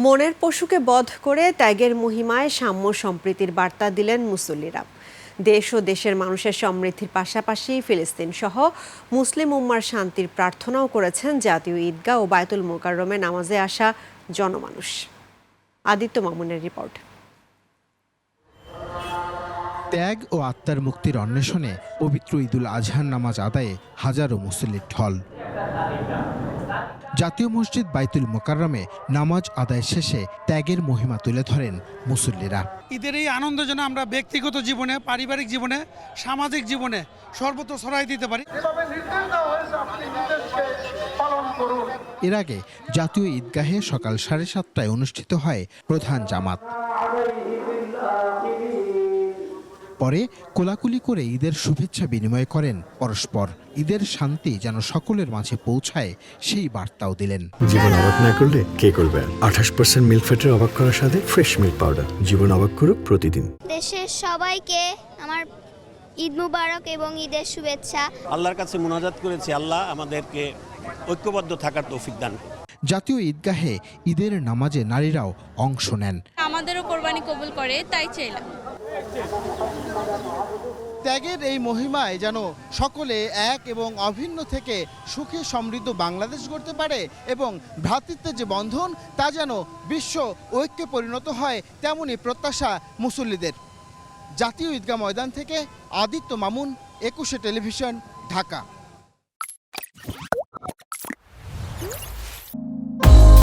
মনের পশুকে বধ করে ত্যাগের মহিমায় সাম্য সম্প্রীতির বার্তা দিলেন মুসল্লিরা। দেশ ও দেশের মানুষের সমৃদ্ধির পাশাপাশি ফিলিস্তিন সহ মুসলিম উম্মার শান্তির প্রার্থনাও করেছেন জাতীয় ঈদগাহ ও বায়তুল মোকাররমে নামাজে আসা জনমানুষ। আদিত্য মামুনের রিপোর্ট। ত্যাগ ও আত্মার মুক্তির অন্বেষণে পবিত্র ঈদুল আজহার নামাজ আদায়ে হাজারো মুসল্লির ঢল। জাতীয় মসজিদ বায়তুল মোকাররমে নামাজ আদায় শেষে ত্যাগের মহিমা তুলে ধরেন মুসল্লিরা। ঈদের এই আনন্দ যেন আমরা ব্যক্তিগত জীবনে, পারিবারিক জীবনে, সামাজিক জীবনে সর্বত্র ছড়াই দিতে পারি। এর আগে জাতীয় ঈদগাহে সকাল 7:30টায় অনুষ্ঠিত হয় প্রধান জামাত। পরে কোলাকুলি করে ঈদের শুভেচ্ছা বিনিময় করেন পরস্পর। ঈদের শান্তি যেন সকলের মাঝে পৌঁছায় সেই বার্তাও দিলেন। জীবন অবাক না করলে কে করবে? 28% মিল্ক ফ্যাটের অবাক করার সাথে ফ্রেশ মিল্ক পাউডার। জীবন অবাক করুক প্রতিদিন। দেশের সবাইকে আমার ঈদ মুবারক এবং ঈদের শুভেচ্ছা। আল্লাহর কাছে মুনাজাত করেছি, আল্লাহ আমাদেরকে ঐক্যবদ্ধ থাকার তৌফিক দান। জাতীয় ঈদগাহে ঈদের নামাজে নারীরাও অংশ নেন। আমাদেরও কোরবানি কবুল করে, তাই চাইলাম। ত্যাগের এই মহিমায় যেন সকলে এক এবং অভিন্ন থেকে সুখী সমৃদ্ধ বাংলাদেশ গড়তে পারে এবং ভ্রাতৃত্বের যে বন্ধন তা যেন বিশ্ব ঐক্যে পরিণত হয়, তেমনই প্রত্যাশা মুসল্লিদের। জাতীয় ঈদগাহ ময়দান থেকে আদিত্য মামুন, 21 টেলিভিশন, ঢাকা।